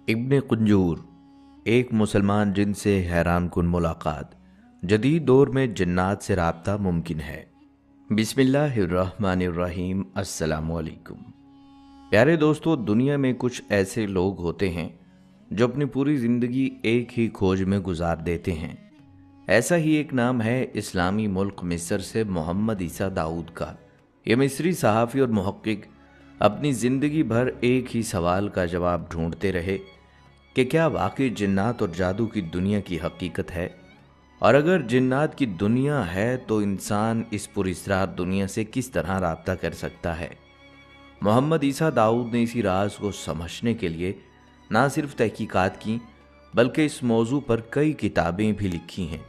इब्ने कुंजूर, एक मुसलमान जिन से हैरान कुन मुलाकात। जदीद दौर में जन्नात से राब्ता मुमकिन है। बिस्मिल्लाहिर्रहमानिर्रहीम। अस्सलामुअलैकुम। प्यारे दोस्तों, दुनिया में कुछ ऐसे लोग होते हैं जो अपनी पूरी ज़िंदगी एक ही खोज में गुजार देते हैं। ऐसा ही एक नाम है इस्लामी मुल्क मिस्र से मोहम्मद ईसा दाऊद का। ये मिस्री सहाफ़ी और मुहक्किक अपनी ज़िंदगी भर एक ही सवाल का जवाब ढूंढते रहे कि क्या वाकई जिन्नात और जादू की दुनिया की हकीकत है, और अगर जिन्नात की दुनिया है तो इंसान इस पुरअसरार दुनिया से किस तरह राब्ता कर सकता है। मोहम्मद ईसा दाऊद ने इसी राज को समझने के लिए ना सिर्फ तहकीकात की बल्कि इस मौजू पर कई किताबें भी लिखी हैं।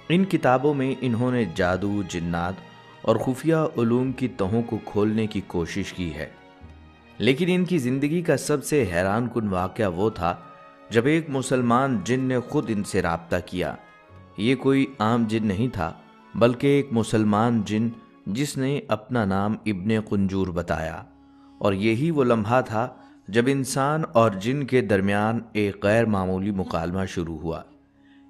इन किताबों में इन्होंने जादू, जिन्नात और खुफिया उलूम की तहों को खोलने की कोशिश की है। लेकिन इनकी ज़िंदगी का सबसे हैरान कुन वाक़या वो था जब एक मुसलमान जिन ने खुद इनसे राब्ता किया। ये कोई आम जिन नहीं था बल्कि एक मुसलमान जिन जिसने अपना नाम इब्ने कुंजूर बताया। और यही वो लम्हा था जब इंसान और जिन के दरमियान एक गैर मामूली मुकालमा शुरू हुआ।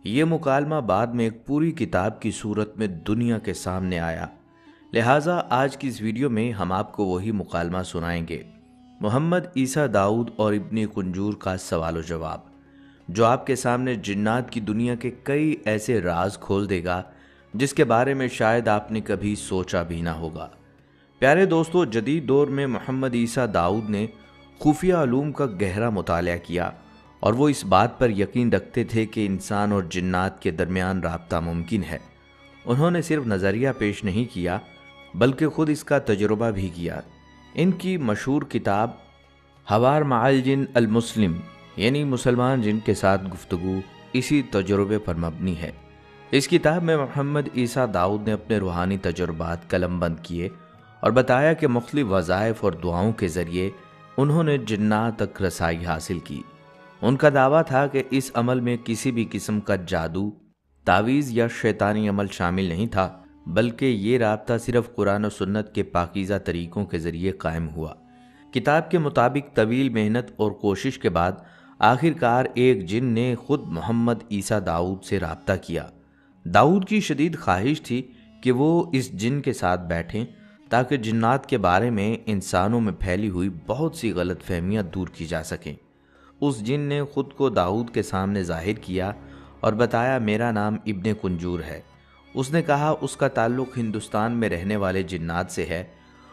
ये मुकालमा बाद में एक पूरी किताब की सूरत में दुनिया के सामने आया। लिहाजा आज की इस वीडियो में हम आपको वही मुकालमा सुनाएंगे, मोहम्मद ईसा दाऊद और इब्ने कुंजूर का सवाल जवाब, जो आपके सामने जिन्नात की दुनिया के कई ऐसे राज खोल देगा जिसके बारे में शायद आपने कभी सोचा भी ना होगा। प्यारे दोस्तों, जदीद दौर में मोहम्मद ईसा दाऊद ने खुफिया उलूम का गहरा मुताला किया और वो इस बात पर यकीन रखते थे कि इंसान और जिन्नात के दरमियान राब्ता मुमकिन है। उन्होंने सिर्फ नज़रिया पेश नहीं किया बल्कि खुद इसका तजुर्बा भी किया। इनकी मशहूर किताब हवार मअल जिन अल मुस्लिम, यानी मुसलमान जिन के साथ गुफ्तगू, इसी तजुर्बे पर मबनी है। इस किताब में मोहम्मद ईसा दाऊद ने अपने रूहानी तजुर्बात कलमबंद किए और बताया कि मुख्तलिफ वज़ाइफ और दुआओं के ज़रिए उन्होंने जिन्नात तक रसाई हासिल की। उनका दावा था कि इस अमल में किसी भी किस्म का जादू, तावीज़ या शैतानी अमल शामिल नहीं था, बल्कि ये राब्ता सिर्फ कुरान और सुन्नत के पाकीज़ा तरीक़ों के ज़रिए कायम हुआ। किताब के मुताबिक तवील मेहनत और कोशिश के बाद आखिरकार एक जिन ने खुद मोहम्मद ईसा दाऊद से राब्ता किया। दाऊद की शदीद ख्वाहिश थी कि वो इस जिन के साथ बैठें ताकि जिन्नात के बारे में इंसानों में फैली हुई बहुत सी गलत फहमियाँ दूर की जा सकें। उस जिन ने खुद को दाऊद के सामने जाहिर किया और बताया, मेरा नाम इब्ने कुंजूर है। उसने कहा उसका ताल्लुक़ हिंदुस्तान में रहने वाले जिन्नात से है।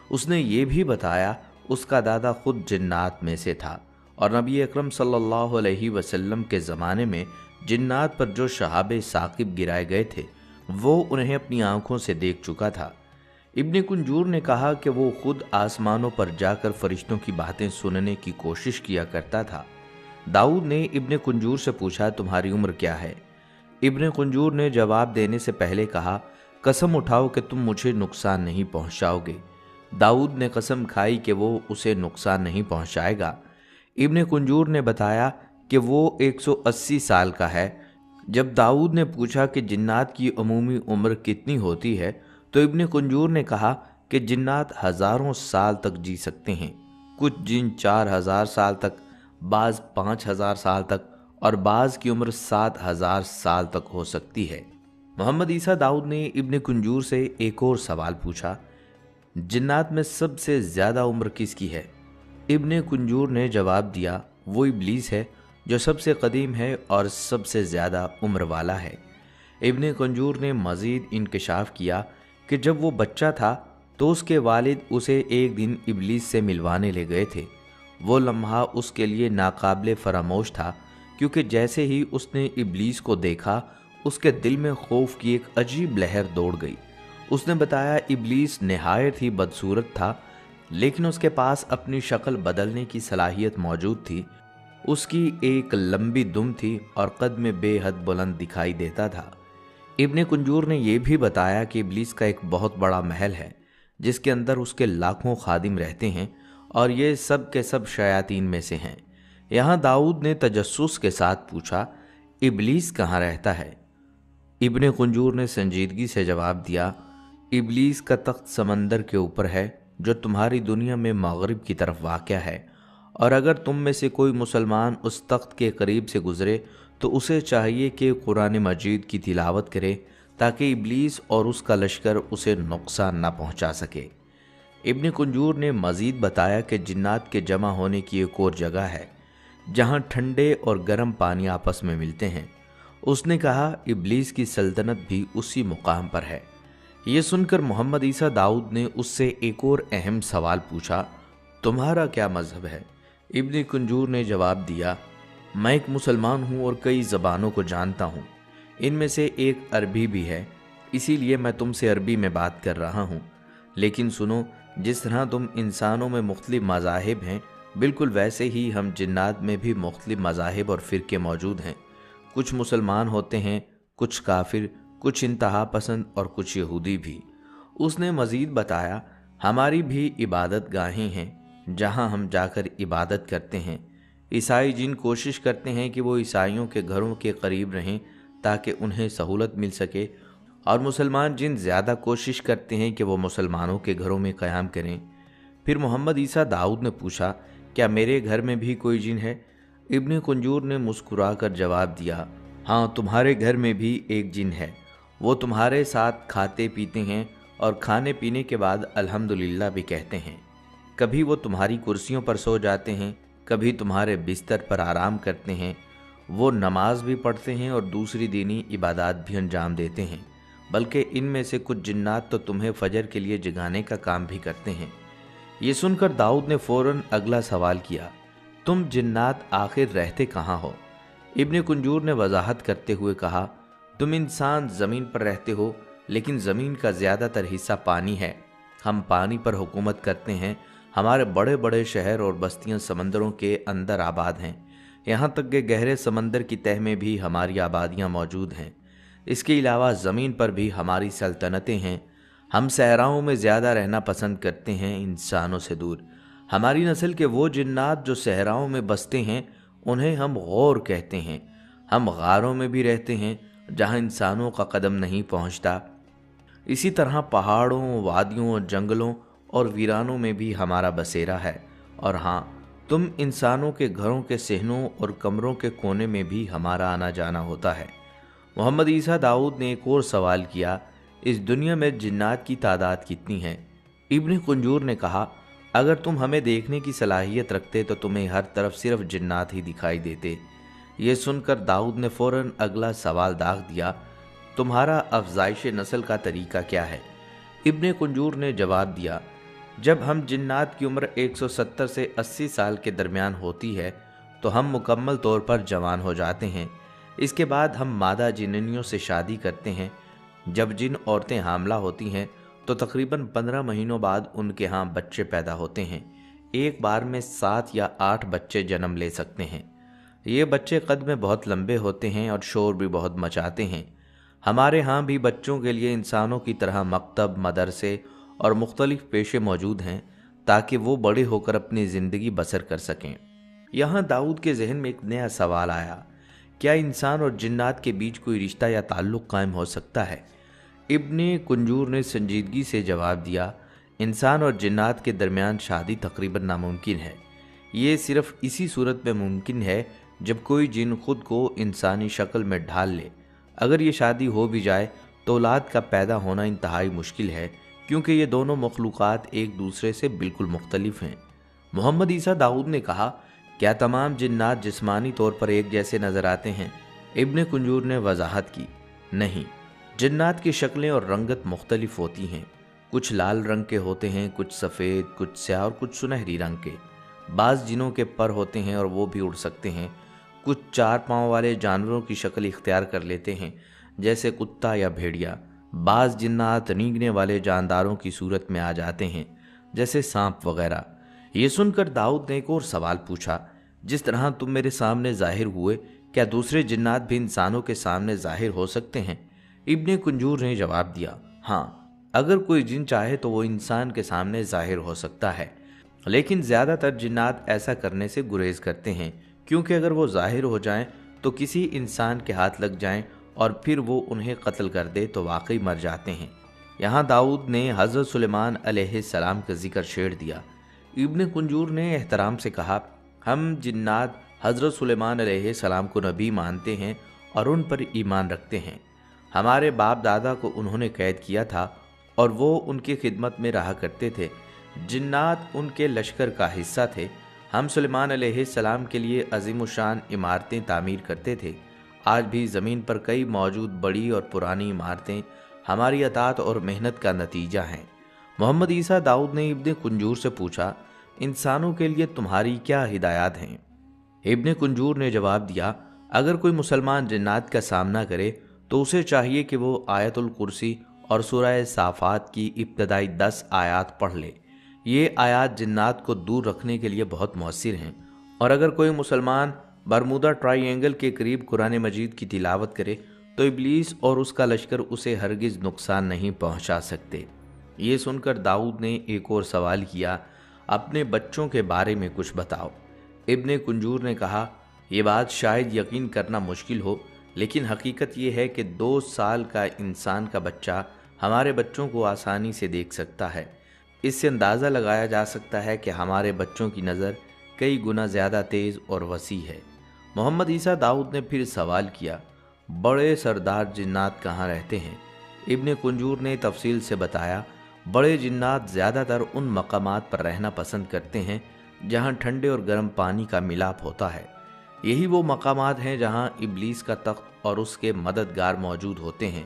उसने ये भी बताया उसका दादा खुद जिन्नात में से था और नबी अकरम सल्लल्लाहु अलैहि वसल्लम के ज़माने में जिन्नात पर जो शहाबे साकिब गिराए गए थे वो उन्हें अपनी आंखों से देख चुका था। इब्ने कुंजूर ने कहा कि वो खुद आसमानों पर जाकर फरिश्तों की बातें सुनने की कोशिश किया करता था। दाऊद ने इब्ने कुंजूर से पूछा, तुम्हारी उम्र क्या है? इब्ने कुंजूर ने जवाब देने से पहले कहा, कसम उठाओ कि तुम मुझे नुकसान नहीं पहुंचाओगे। दाऊद ने कसम खाई कि वो उसे नुकसान नहीं पहुंचाएगा। इब्ने कुंजूर ने बताया कि वो 180 साल का है। जब दाऊद ने पूछा कि जिन्नात की अमूमी उम्र कितनी होती है तो इब्ने कुंजूर ने कहा कि जिन्नात हज़ारों साल तक जी सकते हैं। कुछ जिन 4000 साल तक, बाज़ 5000 साल तक और बाज़ की उम्र 7000 साल तक हो सकती है। मोहम्मद ईसा दाऊद ने इब्ने कुंजूर से एक और सवाल पूछा, जिन्नात में सबसे ज़्यादा उम्र किसकी है? इब्ने कुंजूर ने जवाब दिया, वो इब्लीस है जो सबसे कदीम है और सबसे ज़्यादा उम्र वाला है। इब्ने कुंजूर ने मज़ीद इंकशाफ किया कि जब वो बच्चा था तो उसके वालिद उसे एक दिन इब्लीस से मिलवाने ले गए थे। वो लम्हा उसके लिए नाकाबिले फरामोश था, क्योंकि जैसे ही उसने इब्लीस को देखा उसके दिल में खौफ की एक अजीब लहर दौड़ गई। उसने बताया, इब्लीस नहायत ही बदसूरत था, लेकिन उसके पास अपनी शक्ल बदलने की सलाहियत मौजूद थी। उसकी एक लंबी दुम थी और कद में बेहद बुलंद दिखाई देता था। इब्ने कुंजूर ने यह भी बताया कि इब्लीस का एक बहुत बड़ा महल है जिसके अंदर उसके लाखों खादिम रहते हैं और ये सब के सब शयातीन में से हैं। यहाँ दाऊद ने तजस्सुस के साथ पूछा, इब्लीस कहाँ रहता है? इब्ने कुंजूर ने संजीदगी से जवाब दिया, इब्लीस का तख्त समंदर के ऊपर है जो तुम्हारी दुनिया में मगरिब की तरफ वाक़या है, اور اگر تم میں سے کوئی مسلمان اس تخت کے قریب سے گزرے تو اسے چاہیے کہ قرآن مجید کی تلاوت کرے تاکہ ابلیس اور اس کا لشکر اسے نقصان نہ پہنچا سکے۔ ابن کنجور نے مزید بتایا کہ جنات کے جمع ہونے کی ایک اور جگہ ہے جہاں ٹھنڈے اور گرم پانی آپس میں ملتے ہیں۔ اس نے کہا ابلیس کی سلطنت بھی اسی مقام پر ہے۔ یہ سن کر محمد عیسیٰ داؤد نے اس سے ایک اور اہم سوال پوچھا، تمہارا کیا مذہب ہے؟ ابن کنجور نے جواب دیا، میں ایک مسلمان ہوں اور کئی زبانوں کو جانتا ہوں، ان میں سے ایک عربی بھی ہے، اسی لیے میں تم سے عربی میں بات کر رہا ہوں۔ لیکن سنو، جس طرح تم انسانوں میں مختلف مذاہب ہیں، بالکل ویسے ہی ہم جنات میں بھی مختلف مذاہب اور فرقے موجود ہیں۔ کچھ مسلمان ہوتے ہیں، کچھ کافر، کچھ انتہا پسند اور کچھ یہودی بھی۔ اس نے مزید بتایا، ہماری بھی عبادت گاہیں ہیں جہاں ہم جا کر عبادت کرتے ہیں۔ عیسائی جن کوشش کرتے ہیں کہ وہ عیسائیوں کے گھروں کے قریب رہیں تاکہ انہیں سہولت مل سکے، اور مسلمان جن زیادہ کوشش کرتے ہیں کہ وہ مسلمانوں کے گھروں میں قیام کریں۔ پھر محمد عیسیٰ داؤد نے پوچھا، کیا میرے گھر میں بھی کوئی جن ہے؟ ابن کنجور نے مسکرا کر جواب دیا، ہاں، تمہارے گھر میں بھی ایک جن ہے، وہ تمہارے ساتھ کھاتے پیتے ہیں اور کھانے پینے کے بعد الحمدللہ بھی کہتے ہیں۔ کبھی وہ تمہاری کرسیوں پر سو جاتے ہیں، کبھی تمہارے بستر پر آرام کرتے ہیں۔ وہ نماز بھی پڑھتے ہیں اور دوسری دینی عبادات بھی انجام دیتے ہیں، بلکہ ان میں سے کچھ جنات تو تمہیں فجر کے لیے جگانے کا کام بھی کرتے ہیں۔ یہ سن کر داؤد نے فوراً اگلا سوال کیا، تم جنات آخر رہتے کہاں ہو؟ ابن کنجور نے وضاحت کرتے ہوئے کہا، تم انسان زمین پر رہتے ہو، لیکن زمین کا زیادہ تر حصہ پانی ہے، ہم پانی پر حکومت کرتے ہیں، ہمارے بڑے بڑے شہر اور بستیاں سمندروں کے اندر آباد ہیں، یہاں تک کہ گہرے سمندر کی تہہ میں بھی ہماری آبادیاں موجود ہیں۔ اس کے علاوہ زمین پر بھی ہماری سلطنتیں ہیں۔ ہم صحراؤں میں زیادہ رہنا پسند کرتے ہیں، انسانوں سے دور۔ ہماری نسل کے وہ جنات جو صحراؤں میں بستے ہیں انہیں ہم غور کہتے ہیں۔ ہم غاروں میں بھی رہتے ہیں جہاں انسانوں کا قدم نہیں پہنچتا۔ اسی طرح پہاڑوں، وادیوں، جنگلوں اور ویرانوں میں بھی ہمارا بسیرا ہے۔ اور ہاں، تم انسانوں کے گھروں کے صحنوں اور کمروں کے کونے میں بھی ہمارا آنا جانا ہوتا ہے۔ محمد عیسیٰ داؤد نے ایک اور سوال کیا، اس دنیا میں جنات کی تعداد کتنی ہے؟ ابن کنجور نے کہا، اگر تم ہمیں دیکھنے کی صلاحیت رکھتے تو تمہیں ہر طرف صرف جنات ہی دکھائی دیتے۔ یہ سن کر داؤد نے فوراً اگلا سوال داغ دیا، تمہارا افزائش نسل کا طریقہ کیا ہے؟ ابن کنجور نے جواب دیا، جب ہم جنات کی عمر 170 سے 80 سال کے درمیان ہوتی ہے تو ہم مکمل طور پر جوان ہو جاتے ہیں۔ اس کے بعد ہم مادہ جننیوں سے شادی کرتے ہیں۔ جب جن عورتیں حاملہ ہوتی ہیں تو تقریباً 15 مہینوں بعد ان کے ہاں بچے پیدا ہوتے ہیں۔ ایک بار میں 7 یا 8 بچے جنم لے سکتے ہیں۔ یہ بچے قد میں بہت لمبے ہوتے ہیں اور شور بھی بہت مچاتے ہیں۔ ہمارے ہاں بھی بچوں کے لیے انسانوں کی طرح مکتب، مدرسے اور مختلف پیشے موجود ہیں تاکہ وہ بڑے ہو کر اپنی زندگی بسر کر سکیں۔ یہاں داؤد کے ذہن میں ایک نیا سوال آیا، کیا انسان اور جنات کے بیچ کوئی رشتہ یا تعلق قائم ہو سکتا ہے؟ ابن کنجور نے سنجیدگی سے جواب دیا، انسان اور جنات کے درمیان شادی تقریباً ناممکن ہے۔ یہ صرف اسی صورت میں ممکن ہے جب کوئی جن خود کو انسانی شکل میں ڈھال لے۔ اگر یہ شادی ہو بھی جائے تو اولاد کا پیدا ہونا انتہائی مشکل ہے، کیونکہ یہ دونوں مخلوقات ایک دوسرے سے بالکل مختلف ہیں۔ محمد عیسیٰ داؤد نے کہا، کیا تمام جنات جسمانی طور پر ایک جیسے نظر آتے ہیں؟ ابن کنجور نے وضاحت کی، نہیں، جنات کی شکلیں اور رنگت مختلف ہوتی ہیں۔ کچھ لال رنگ کے ہوتے ہیں، کچھ سفید، کچھ سیاہ اور کچھ سنہری رنگ کے۔ بعض جنوں کے پر ہوتے ہیں اور وہ بھی اڑ سکتے ہیں۔ کچھ 4 پاؤں والے جانوروں کی شکل اختیار کر لیتے ہیں، جیسے کتا یا بھیڑیا۔ بعض جنات رینگنے والے جانداروں کی صورت میں آ جاتے ہیں، جیسے سانپ وغیرہ۔ یہ سن کر داؤد نے ایک اور سوال پوچھا، جس طرح تم میرے سامنے ظاہر ہوئے، کیا دوسرے جنات بھی انسانوں کے سامنے ظاہر ہو سکتے ہیں؟ ابن کنجور نے جواب دیا، ہاں، اگر کوئی جن چاہے تو وہ انسان کے سامنے ظاہر ہو سکتا ہے، لیکن زیادہ تر جنات ایسا کرنے سے گریز کرتے ہیں، کیونکہ اگر وہ ظاہر ہو جائیں تو کسی انسان کے ہاتھ لگ جائیں اور پھر وہ انہیں قتل کر دے تو واقعی مر جاتے ہیں۔ یہاں داؤد نے حضرت سلیمان علیہ السلام کا ذکر چھیڑ دیا۔ ابن کنجور نے احترام سے کہا، ہم جنات حضرت سلیمان علیہ السلام کو نبی مانتے ہیں اور ان پر ایمان رکھتے ہیں۔ ہمارے باپ دادا کو انہوں نے قید کیا تھا اور وہ ان کی خدمت میں رہا کرتے تھے۔ جنات ان کے لشکر کا حصہ تھے۔ ہم سلیمان علیہ السلام کے لیے عظیم الشان عمارتیں تعمیر کرتے تھے۔ آج بھی زمین پر کئی موجود بڑی اور پرانی عمارتیں ہماری اطاعت اور محنت کا نتیجہ ہیں۔ محمد عیسیٰ داؤد نے ابن کنجور سے پوچھا، انسانوں کے لیے تمہاری کیا ہدایات ہیں؟ ابن کنجور نے جواب دیا، اگر کوئی مسلمان جنات کا سامنا کرے تو اسے چاہیے کہ وہ آیت الکرسی اور سورہ صافات کی ابتدائی 10 آیات پڑھ لے۔ یہ آیات جنات کو دور رکھنے کے لیے بہت مؤثر ہیں، اور اگر کوئی مسلمان برمودا ٹرائی اینگل کے قریب قرآن مجید کی تلاوت کرے تو ابلیس اور اس کا لشکر اسے ہرگز نقصان نہیں پہنچا سکتے۔ یہ سن کر داؤد نے ایک اور سوال کیا، اپنے بچوں کے بارے میں کچھ بتاؤ۔ ابن کنجور نے کہا، یہ بات شاید یقین کرنا مشکل ہو، لیکن حقیقت یہ ہے کہ 2 سال کا انسان کا بچہ ہمارے بچوں کو آسانی سے دیکھ سکتا ہے۔ اس سے اندازہ لگایا جا سکتا ہے کہ ہمارے بچوں کی نظر کئی گنا زیادہ تیز اور وسیع ہے۔ محمد عیسیٰ داؤد نے پھر سوال کیا، بڑے سردار جنات کہاں رہتے ہیں؟ ابن کنجور نے تفصیل سے بتایا، بڑے جنات زیادہ تر ان مقامات پر رہنا پسند کرتے ہیں جہاں ٹھنڈے اور گرم پانی کا ملاپ ہوتا ہے۔ یہی وہ مقامات ہیں جہاں ابلیس کا تخت اور اس کے مددگار موجود ہوتے ہیں۔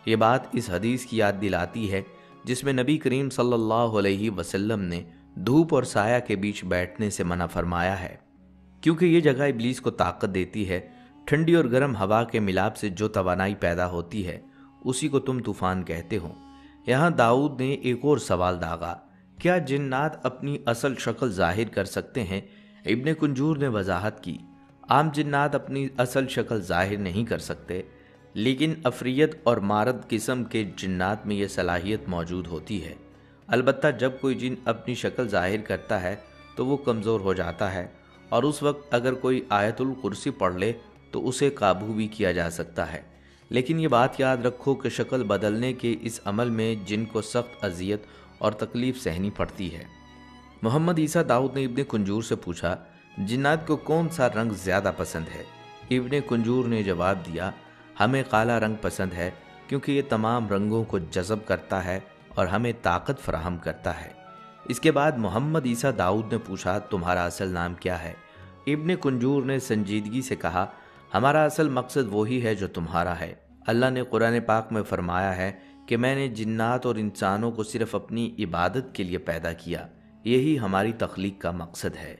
یہ بات اس حدیث کی یاد دلاتی ہے جس میں نبی کریم صلی اللہ علیہ وسلم نے دھوپ اور سایہ کے بیچ بیٹھنے سے منع فرمایا ہے، کیونکہ یہ جگہ ابلیس کو طاقت دیتی ہے۔ ٹھنڈی اور گرم ہوا کے ملاپ سے جو توانائی پیدا ہوتی ہے اسی کو تم طوفان کہتے ہو۔ یہاں داؤد نے ایک اور سوال داغا، کیا جنات اپنی اصل شکل ظاہر کر سکتے ہیں؟ ابن کنجور نے وضاحت کی، عام جنات اپنی اصل شکل ظاہر نہیں کر سکتے، لیکن عفریت اور مارد قسم کے جنات میں یہ صلاحیت موجود ہوتی ہے۔ البتہ جب کوئی جن اپنی شکل ظاہر کرتا ہے تو وہ کمزور ہو جاتا ہے، اور اس وقت اگر کوئی آیت الکرسی پڑھ لے تو اسے قابو بھی کیا جا سکتا ہے۔ لیکن یہ بات یاد رکھو کہ شکل بدلنے کے اس عمل میں جن کو سخت اذیت اور تکلیف سہنی پڑتی ہے۔ محمد عیسیٰ داؤد نے ابن کنجور سے پوچھا، جنات کو کون سا رنگ زیادہ پسند ہے؟ ابن کنجور نے جواب دیا، ہمیں کالا رنگ پسند ہے، کیونکہ یہ تمام رنگوں کو جذب کرتا ہے اور ہمیں طاقت فراہم کرتا ہے۔ اس کے بعد محمد عیسیٰ داؤد نے پوچھا، تمہارا اصل نام کیا ہے؟ ابن کنجور نے سنجیدگی سے کہا، ہمارا اصل مقصد وہی ہے جو تمہارا ہے۔ اللہ نے قرآن پاک میں فرمایا ہے کہ میں نے جنات اور انسانوں کو صرف اپنی عبادت کے لیے پیدا کیا، یہی ہماری تخلیق کا مقصد ہے۔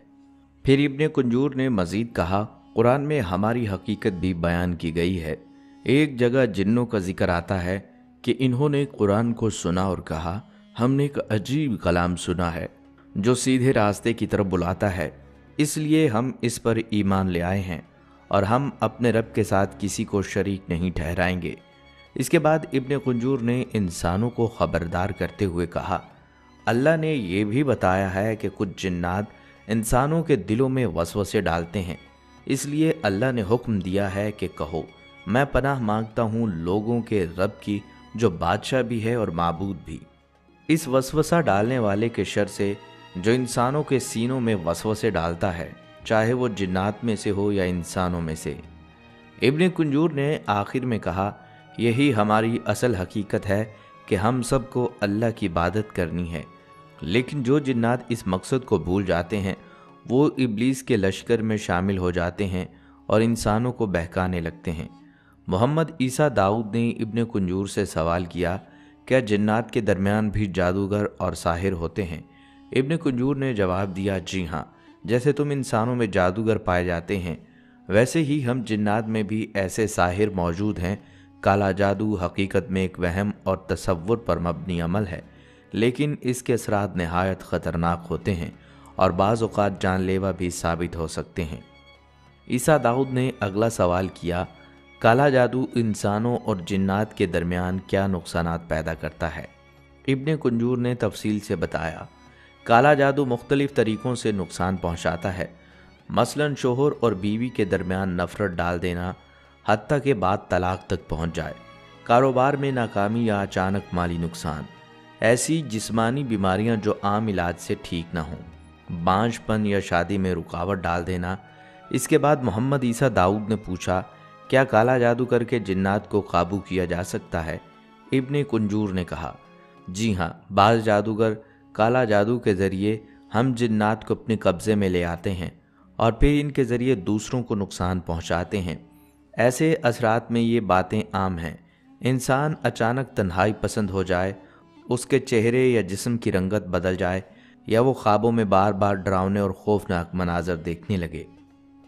پھر ابن کنجور نے مزید کہا، قرآن میں ہماری حقیقت بھی بیان کی گئی ہے۔ ایک جگہ جنوں کا ذکر آتا ہے کہ انہوں نے قرآن کو سنا اور کہا، ہم نے ایک عجیب کلام سنا ہے جو سیدھے راستے کی طرف بلاتا ہے، اس لیے ہم اس پر ایمان لے آئے ہیں اور ہم اپنے رب کے ساتھ کسی کو شریک نہیں ٹھہرائیں گے۔ اس کے بعد ابن کنجور نے انسانوں کو خبردار کرتے ہوئے کہا، اللہ نے یہ بھی بتایا ہے کہ کچھ جنات انسانوں کے دلوں میں وسوسے ڈالتے ہیں، اس لیے اللہ نے حکم دیا ہے کہ کہو، میں پناہ مانگتا ہوں لوگوں کے رب کی جو بادشاہ بھی ہے اور معبود بھی، اس وسوسہ ڈالنے والے کے شر سے جو انسانوں کے سینوں میں وسوسے ڈالتا ہے، چاہے وہ جنات میں سے ہو یا انسانوں میں سے۔ ابن کنجور نے آخر میں کہا، یہی ہماری اصل حقیقت ہے کہ ہم سب کو اللہ کی عبادت کرنی ہے، لیکن جو جنات اس مقصد کو بھول جاتے ہیں وہ ابلیس کے لشکر میں شامل ہو جاتے ہیں اور انسانوں کو بہکانے لگتے ہیں۔ محمد عیسیٰ داؤد نے ابن کنجور سے سوال کیا، کیا جنات کے درمیان بھی جادوگر اور ساحر ہوتے ہیں؟ ابن کنجور نے جواب دیا، جی ہاں، جیسے تم انسانوں میں جادوگر پائے جاتے ہیں ویسے ہی ہم جنات میں بھی ایسے ساحر موجود ہیں۔ کالا جادو حقیقت میں ایک وہم اور تصور پر مبنی عمل ہے، لیکن اس کے اثرات نہایت خطرناک ہوتے ہیں اور بعض اوقات جان لیوا بھی ثابت ہو سکتے ہیں۔ عیسیٰ داؤد نے اگلا سوال کیا، کالا جادو انسانوں اور جنات کے درمیان کیا نقصانات پیدا کرتا ہے؟ ابن کنجور نے تفصیل سے بتایا، کالا جادو مختلف طریقوں سے نقصان پہنچاتا ہے، مثلاً شوہر اور بیوی کے درمیان نفرت ڈال دینا، حتیٰ کہ بعد طلاق تک پہنچ جائے، کاروبار میں ناکامی یا اچانک مالی نقصان، ایسی جسمانی بیماریاں جو عام علاج سے ٹھیک نہ ہوں، बांझपन या शादी में रुकावट डाल देना। इसके बाद मोहम्मद ईसा दाऊद ने पूछा, क्या काला जादू करके जिन्नात को काबू किया जा सकता है? इब्ने कुंजूर ने कहा, जी हाँ, बाज़ जादूगर काला जादू के ज़रिए हम जिन्नात को अपने कब्ज़े में ले आते हैं और फिर इनके ज़रिए दूसरों को नुकसान पहुंचाते हैं। ऐसे असरात में ये बातें आम हैं। इंसान अचानक तन्हाई पसंद हो जाए, उसके चेहरे या जिस्म की रंगत बदल जाए, या वो ख्वाबों में बार बार डरावने और खौफनाक मनाजर देखने लगे।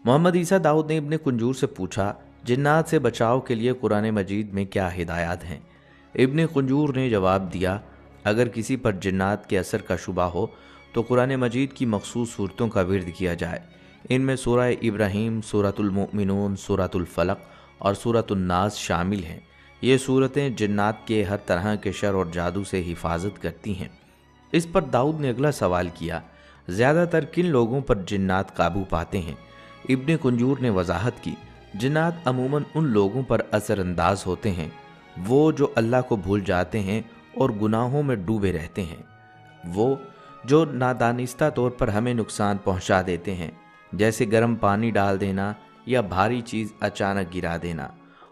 मोहम्मद ईसा दाऊद ने इब्ने कुंजूर से पूछा, जिन्नात से बचाव के लिए कुरान मजीद में क्या हिदायत हैं? इब्ने कुंजूर ने जवाब दिया, अगर किसी पर जिन्नात के असर का शुबा हो तो कुरान मजीद की मखसूस सूरतों का विर्द किया जाए। इनमें सूरह इब्राहीम, सूरतुल मोमिनून, सूरतुल फलक और सूरतुल नास शामिल हैं। ये सूरतें जिन्नात के हर तरह के शर और जादू से हिफाजत करती हैं। इस पर दाऊद ने अगला सवाल किया, ज़्यादातर किन लोगों पर जिन्नात काबू पाते हैं? इब्ने कुंजूर ने वजाहत की, जिन्नात अमूमन उन लोगों पर असरअंदाज होते हैं वो जो अल्लाह को भूल जाते हैं और गुनाहों में डूबे रहते हैं, वो जो नादानिस्ता तौर पर हमें नुकसान पहुंचा देते हैं, जैसे गर्म पानी डाल देना या भारी चीज़ अचानक गिरा देना,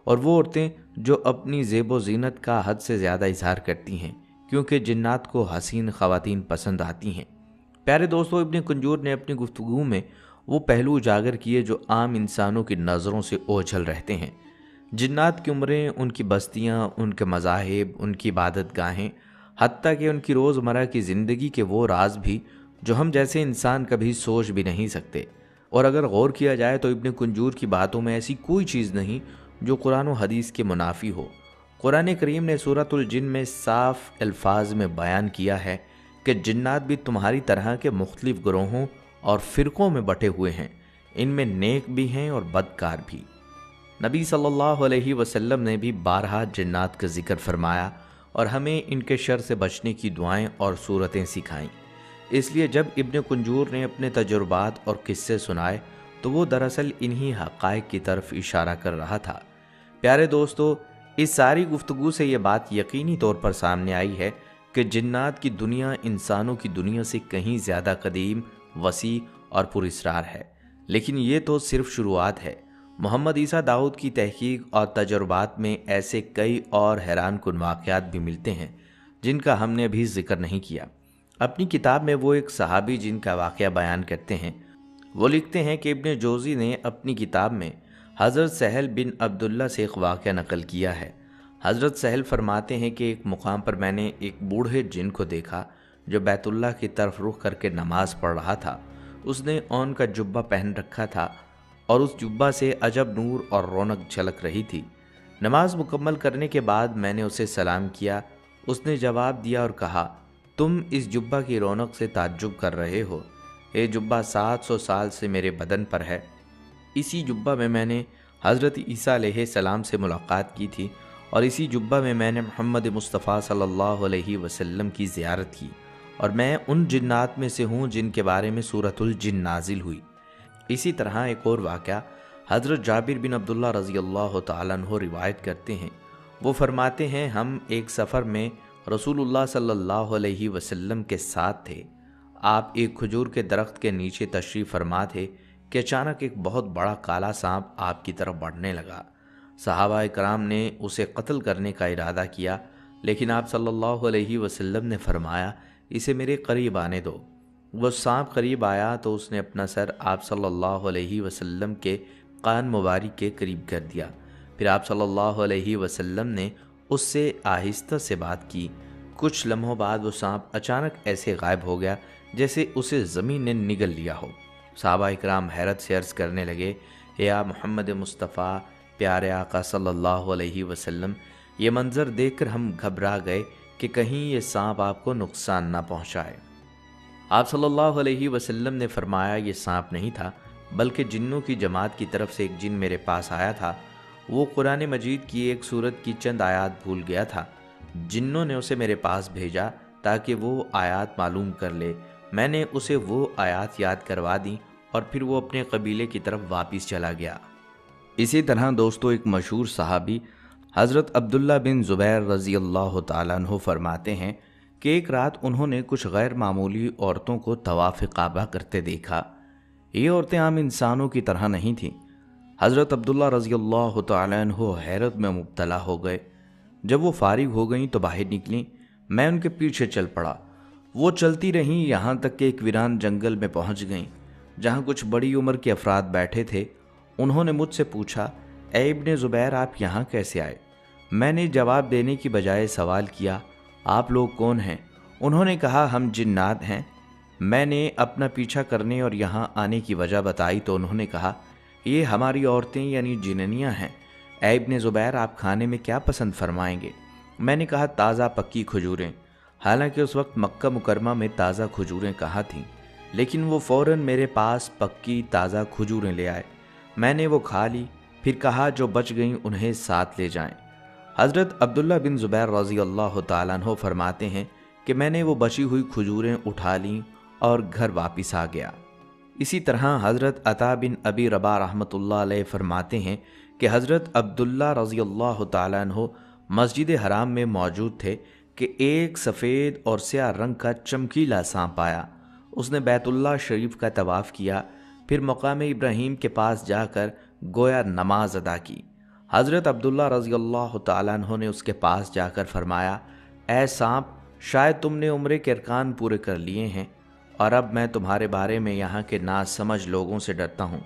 और वो औरतें जो अपनी ज़ेबो ज़ीनत का हद से ज़्यादा इजहार करती हैं क्योंकि जिन्नात को हसीन ख़वातीन पसंद आती हैं। प्यारे दोस्तों, इब्ने कुंजूर ने अपनी गुफ्तगू में वो पहलू उजागर किए जो आम इंसानों की नज़रों से ओझल रहते हैं। जिन्नात की उम्रें, उनकी बस्तियाँ, उनके मज़ाहिब, उनकी इबादत गाहें, हत्ता कि उनकी रोज़मर्रा की ज़िंदगी के वो राज भी जो हम जैसे इंसान कभी सोच भी नहीं सकते। और अगर गौर किया जाए तो इब्ने कुंजूर की बातों में ऐसी कोई चीज़ नहीं जो कुरान और हदीस के मुनाफी हो। कुरान करीम ने सूरतुल जिन में साफ अल्फाज में बयान किया है कि जिन्नात भी तुम्हारी तरह के मुख्तलिफ ग्रोहों और फ़िरक़ों में बटे हुए हैं, इनमें नेक भी हैं और बदकार भी। नबी सल्लल्लाहु अलैहि वसल्लम ने भी बारहा जिन्नात का जिक्र फरमाया और हमें इनके शर से बचने की दुआएं और सूरतें सिखाईं। इसलिए जब इब्ने कुंजूर ने अपने तजुर्बात और किस्से सुनाए तो वो दरअसल इन्हीं हक़ाइक़ की तरफ इशारा कर रहा था। प्यारे दोस्तों, इस सारी गुफ्तगू से ये बात यकीनी तौर पर सामने आई है कि जिन्नात की दुनिया इंसानों की दुनिया से कहीं ज़्यादा कदीम, वसी और पुरअसरार है। लेकिन ये तो सिर्फ शुरुआत है। मोहम्मद ईसा दाऊद की तहकीक और तजुर्बात में ऐसे कई और हैरान कुन वाक़यात भी मिलते हैं जिनका हमने अभी जिक्र नहीं किया। अपनी किताब में वो एक सहाबी जिनका वाक़या बयान करते हैं, वो लिखते हैं कि इब्ने जोज़ी ने अपनी किताब में हज़रत सहल बिन अब्दुल्ला से एक वाक़या नकल किया है। हज़रत सहल फरमाते हैं कि एक मुकाम पर मैंने एक बूढ़े जिन को देखा जो बैतुल्लाह की तरफ रुख करके नमाज़ पढ़ रहा था। उसने ओन का जुब्बा पहन रखा था और उस जुब्बा से अजब नूर और रौनक झलक रही थी। नमाज मुकम्मल करने के बाद मैंने उसे सलाम किया। उसने जवाब दिया और कहा, तुम इस जुब्बा की रौनक से ताज्जुब कर रहे हो। ये जुब्बा 700 साल से मेरे बदन पर है। इसी जुब्बा में मैंने हज़रत ईसा अलैहिस्सलाम से मुलाकात की थी और इसी जुब्बा में मैंने मोहम्मद मुस्तफ़ा सल्लल्लाहु अलैहि वसल्लम की ज़ियारत की, और मैं उन जिन्नात में से हूँ जिनके बारे में सूरतुल जिन नाजिल हुई। इसी तरह एक और वाक़या हज़रत जाबिर बिन अब्दुल्ला रज़ी अल्लाह तआला अन्हु रिवायत करते हैं। वो फरमाते हैं, हम एक सफ़र में रसूलुल्लाह सल्लल्लाहु अलैहि वसल्लम के साथ थे। आप एक खजूर के दरख्त के नीचे तशरीफ़ फरमा थे कि अचानक एक बहुत बड़ा काला सांप आपकी तरफ बढ़ने लगा। सहाबा इकराम ने उसे कत्ल करने का इरादा किया, लेकिन आप सल्लल्लाहु अलैहि वसल्लम ने फरमाया, इसे मेरे करीब आने दो। वह सांप करीब आया तो उसने अपना सर आप सल्लल्लाहु अलैहि वसल्लम के कान मुबारक के करीब कर दिया। फिर आप सल्लल्लाहु अलैहि वसल्लम ने उससे आहिस्ता से बात की। कुछ लम्हों बाद वो सांप अचानक ऐसे गायब हो गया जैसे उसे ज़मीन ने निगल लिया हो। सहाबा इकराम हैरत से अर्ज़ करने लगे, या मोहम्मद मुस्तफ़ा प्यारे आका सल्लल्लाहु अलैहि वसल्लम, ये मंज़र देखकर हम घबरा गए कि कहीं ये सांप आपको नुकसान ना पहुँचाए। आप सल्लल्लाहु अलैहि वसल्लम ने फरमाया, ये सांप नहीं था बल्कि जिन्नों की जमात की तरफ से एक जिन मेरे पास आया था। वो कुरान मजीद की एक सूरत की चंद आयात भूल गया था। जिन्नों ने उसे मेरे पास भेजा ताकि वो आयात मालूम कर ले। मैंने उसे वो आयात याद करवा दी और फिर वो अपने कबीले की तरफ वापस चला गया। इसी तरह दोस्तों, एक मशहूर सहाबी हज़रत अब्दुल्ला बिन ज़ुबैर रज़ी अल्लाह तआला अन्हु फरमाते हैं کہ ایک रात उन्होंने कुछ गैर मामूली औरतों को तवाफ़ काबा करते देखा। ये औरतें आम इंसानों की तरह नहीं थीं। हज़रत अब्दुल्ला रज़ी अल्लाह तआला अन्हु हैरत में मुब्तला हो गए। जब वो फारिग हो गईं तो बाहर निकलीं। मैं उनके पीछे चल पड़ा। वो चलती रहीं यहाँ तक कि एक वीरान जंगल में पहुँच गईं, जहाँ कुछ बड़ी उम्र के अफराद बैठे थे। उन्होंने मुझसे पूछा, ए इब्ने ज़ुबैर, आप यहाँ कैसे आए? मैंने जवाब देने की बजाय सवाल किया, आप लोग कौन हैं? उन्होंने कहा, हम जिन्नात हैं। मैंने अपना पीछा करने और यहाँ आने की वजह बताई तो उन्होंने कहा, ये हमारी औरतें यानी जिन्नियाँ हैं। ए इब्ने ज़ुबैर, आप खाने में क्या पसंद फरमाएंगे? मैंने कहा, ताज़ा पक्की खजूरें। हालांकि उस वक्त मक्का मुकरमा में ताज़ा खजूरें कहाँ थीं, लेकिन वो फ़ौरन मेरे पास पक्की ताज़ा खजूरें ले आए। मैंने वो खा ली, फिर कहा जो बच गईं उन्हें साथ ले जाएं। हज़रत अब्दुल्ला बिन ज़ुबैर रज़ी अल्लाह तआला अन्हु फरमाते हैं कि मैंने वो बची हुई खजूरें उठा लीं और घर वापस आ गया। इसी तरह हज़रत अता बिन अबी रबा रहमतुल्लाह अलैह फरमाते हैं कि हज़रत अब्दुल्ला रज़ी अल्लाह तआला अन्हु मस्जिद हराम में मौजूद थे कि एक सफ़ेद और स्याह रंग का चमकीला सांप आया। उसने बैतुल्लाह शरीफ का तवाफ़ किया, फिर मकाम इब्राहीम के पास जाकर गोया नमाज अदा की। हज़रत अब्दुल्ला रज़ी अल्लाह तआला अन्हु ने उसके पास जाकर फरमाया, ऐ सांप, शायद तुमने उम्रे के अरकान पूरे कर लिए हैं और अब मैं तुम्हारे बारे में यहाँ के नासमझ लोगों से डरता हूँ।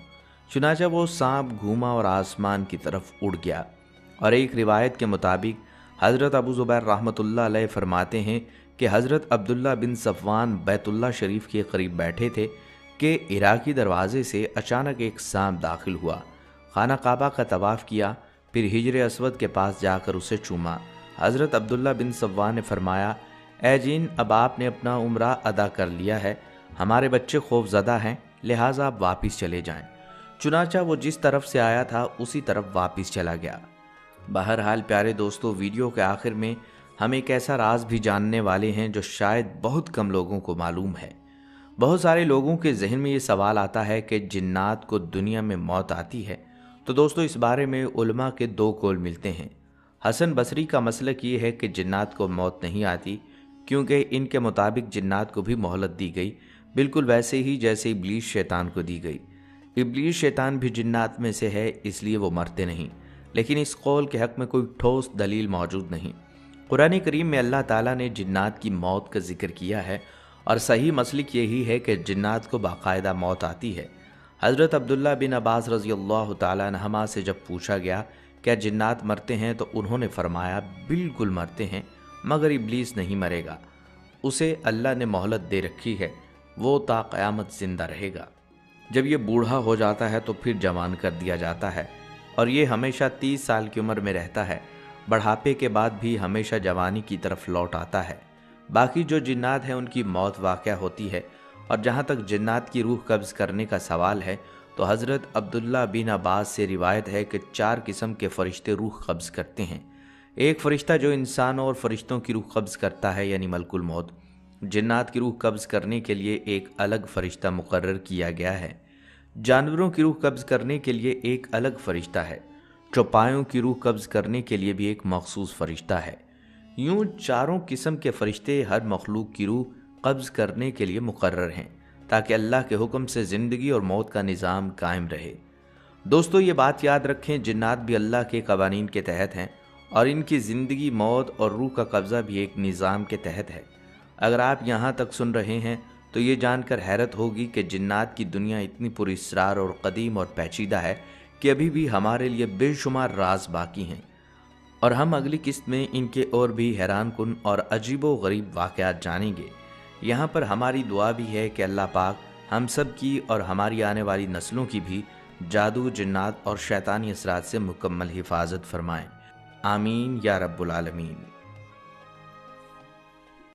चुनांचे वो सांप घूमा और आसमान की तरफ उड़ गया। और एक रिवायत के मुताबिक हज़रत अबू ज़ुबैर रहमतुल्लाह अलैह फरमाते हैं कि हज़रत अब्दुल्ला बिन सफ़वान बैतुल्लाह शरीफ के करीब बैठे थे कि इराकी दरवाज़े से अचानक एक सांप दाखिल हुआ। खाना काबा का तवाफ़ किया, फिर हिजर अस्वद के पास जाकर उसे चूमा। हज़रत अब्दुल्ला बिन सफ़वान ने फरमाया, ए जिन, अब आपने अपना उम्रा अदा कर लिया है, हमारे बच्चे खौफज़दा हैं, लिहाजा आप वापस चले जाएं। चुनांचा वो जिस तरफ से आया था उसी तरफ वापस चला गया। बहरहाल प्यारे दोस्तों, वीडियो के आखिर में हम एक ऐसा राज भी जानने वाले हैं जो शायद बहुत कम लोगों को मालूम है। बहुत सारे लोगों के जहन में ये सवाल आता है कि जिन्नात को दुनिया में मौत आती है। तो दोस्तों, इस बारे में उलमा के दो कौल मिलते हैं। हसन बसरी का मसलक ये है कि जिन्नात को मौत नहीं आती, क्योंकि इनके मुताबिक जिन्नात को भी मोहलत दी गई, बिल्कुल वैसे ही जैसे इब्लीस शैतान को दी गई। इब्लीस शैतान भी जिन्नात में से है, इसलिए वो मरते नहीं। लेकिन इस कौल के हक़ में कोई ठोस दलील मौजूद नहीं। कुरान करीम में अल्लाह ताला ने जिन्नात की मौत का जिक्र किया है और सही मसलक यही है कि जिन्नात को बाकायदा मौत आती है। हज़रत अब्दुल्ला बिन अब्बास रज़ी अल्लाह तआला अन्हुमा से जब पूछा गया क्या जिन्नात मरते हैं, तो उन्होंने फरमाया, बिल्कुल मरते हैं, मगर इब्लीस नहीं मरेगा। उसे अल्लाह ने मोहलत दे रखी है, वो ता क़यामत ज़िंदा रहेगा। जब ये बूढ़ा हो जाता है तो फिर जवान कर दिया जाता है और ये हमेशा 30 साल की उम्र में रहता है। बढ़ापे के बाद भी हमेशा जवानी की तरफ लौट आता है। बाकी जो जिन्नात हैं उनकी मौत वाक़या होती है। और जहाँ तक जिन्नात की रूह कब्ज़ करने का सवाल है, तो हज़रत अब्दुल्ला बिन अब्बास से रिवायत है कि 4 किस्म के फ़रिश्ते रूह कब्ज़ करते हैं। एक फ़रिश्ता जो इंसानों और फ़रिश्तों की रूह कब्ज़ करता है, यानी मलकुल मौत। जिन्नात की रूह कब्ज़ करने के लिए एक अलग फ़रिश्ता मुकर्रर किया गया है। जानवरों की रूह कब्ज़ करने के लिए एक अलग फ़रिश्ता है। चौपायों की रूह कब्ज़ करने के लिए भी एक मखसूस फ़रिश्ता है। यूँ चारों किस्म के फ़रिश्ते हर मखलूक की रूह कब्ज़ करने के लिए मुकर्रर हैं, ताकि अल्लाह के हुक्म से ज़िंदगी और मौत का निज़ाम कायम रहे। दोस्तों, ये बात याद रखें, जिन्नात भी अल्लाह के कवानीन के तहत हैं और इनकी ज़िंदगी, मौत और रूह का कब्ज़ा भी एक निज़ाम के तहत है। अगर आप यहाँ तक सुन रहे हैं तो ये जानकर हैरत होगी कि जिन्नात की दुनिया इतनी पुरअसरार और कदीम और पेचीदा है कि अभी भी हमारे लिए बेशुमार राज बाकी हैं और हम अगली किस्त में इनके और भी हैरान कुन और अजीबो गरीब वाक़यात जानेंगे। यहाँ पर हमारी दुआ भी है कि अल्लाह पाक हम सब की और हमारी आने वाली नस्लों की भी जादू, जिन्नात और शैतानी असरात से मुकम्मल हिफाजत फरमाएँ। आमीन या रब्बुल आलमीन।